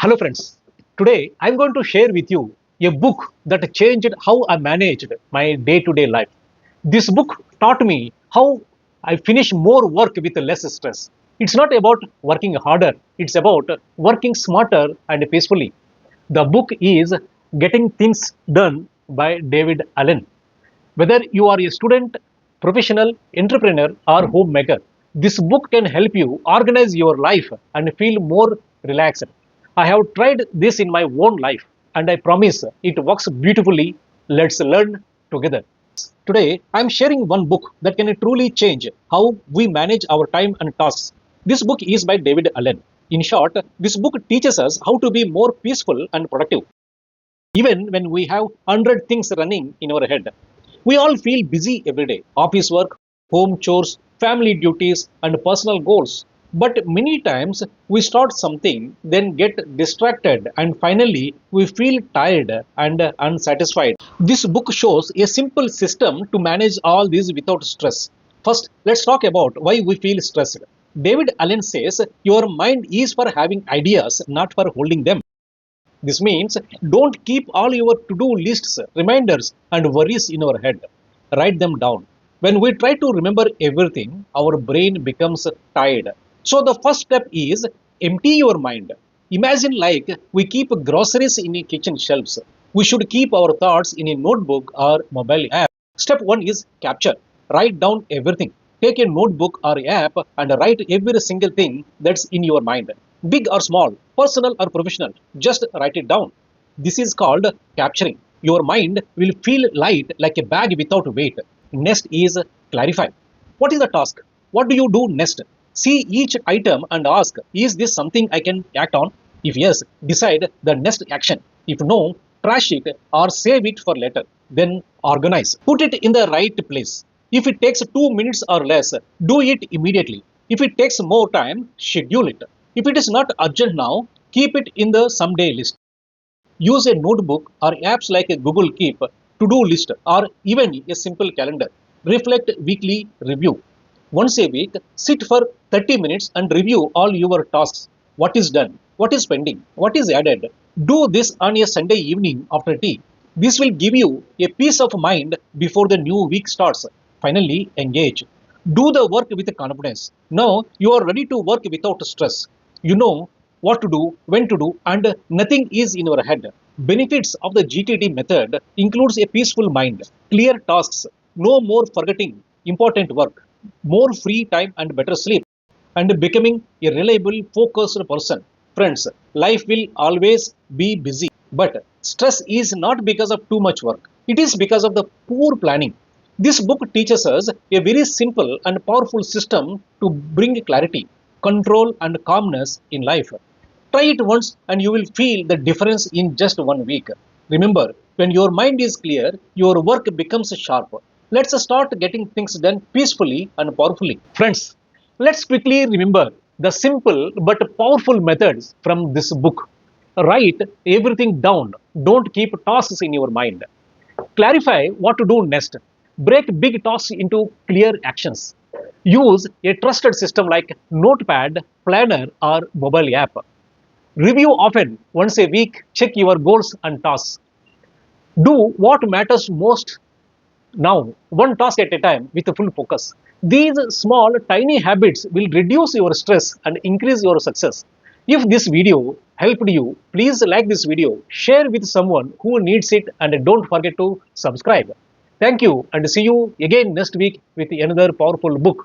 Hello friends, today I'm going to share with you a book that changed how I managed my day-to-day life. This book taught me how I finish more work with less stress. It's not about working harder, it's about working smarter and peacefully. The book is Getting Things Done by David Allen. Whether you are a student, professional, entrepreneur, or homemaker, this book can help you organize your life and feel more relaxed. I have tried this in my own life and I promise it works beautifully. Let's learn together. Today, I am sharing one book that can truly change how we manage our time and tasks. This book is by David Allen. In short, this book teaches us how to be more peaceful and productive even when we have 100 things running in our head. We all feel busy every day office work, home chores, family duties, and personal goals. But many times we start something, then get distracted, and finally we feel tired and unsatisfied. This book shows a simple system to manage all this without stress. First, let's talk about why we feel stressed. David Allen says your mind is for having ideas, not for holding them. This means don't keep all your to do lists, reminders, and worries in our head. Write them down. When we try to remember everything, our brain becomes tired. So, the first step is empty your mind. Imagine like we keep groceries in a kitchen shelves. We should keep our thoughts in a notebook or mobile app. Step 1 is capture. Write down everything. Take a notebook or app and write every single thing that's in your mind. Big or small, personal or professional, just write it down. This is called capturing. Your mind will feel light like a bag without weight. Next is clarify. What is the task? What do you do next? See each item and ask, is this something I can act on? If yes, decide the next action. If no, trash it or save it for later. Then organize. Put it in the right place. If it takes 2 minutes or less, do it immediately. If it takes more time, schedule it. If it is not urgent now, keep it in the someday list. Use a notebook or apps like a Google Keep, to-do list, or even a simple calendar. Reflect weekly review. Once a week, sit for 30 minutes and review all your tasks. What is done? What is pending? What is added? Do this on a Sunday evening after tea. This will give you a peace of mind before the new week starts. Finally, engage. Do the work with confidence. Now you are ready to work without stress. You know what to do, when to do, and nothing is in your head. Benefits of the GTD method includes a peaceful mind, clear tasks, no more forgetting important work, more free time and better sleep, and becoming a reliable, focused person. Friends, life will always be busy, but stress is not because of too much work. It is because of the poor planning. This book teaches us a very simple and powerful system to bring clarity, control, and calmness in life. Try it once and you will feel the difference in just 1 week. Remember, when your mind is clear, your work becomes sharp. Let's start getting things done peacefully and powerfully. Friends, let's quickly remember the simple but powerful methods from this book. Write everything down. Don't keep tasks in your mind. Clarify what to do next. Break big tasks into clear actions. Use a trusted system like Notepad, Planner, or mobile app. Review often, once a week, check your goals and tasks. Do what matters most now, one task at a time with full focus. These small, tiny habits will reduce your stress and increase your success. If this video helped you, please like this video, share with someone who needs it, and don't forget to subscribe. Thank you, and see you again next week with another powerful book.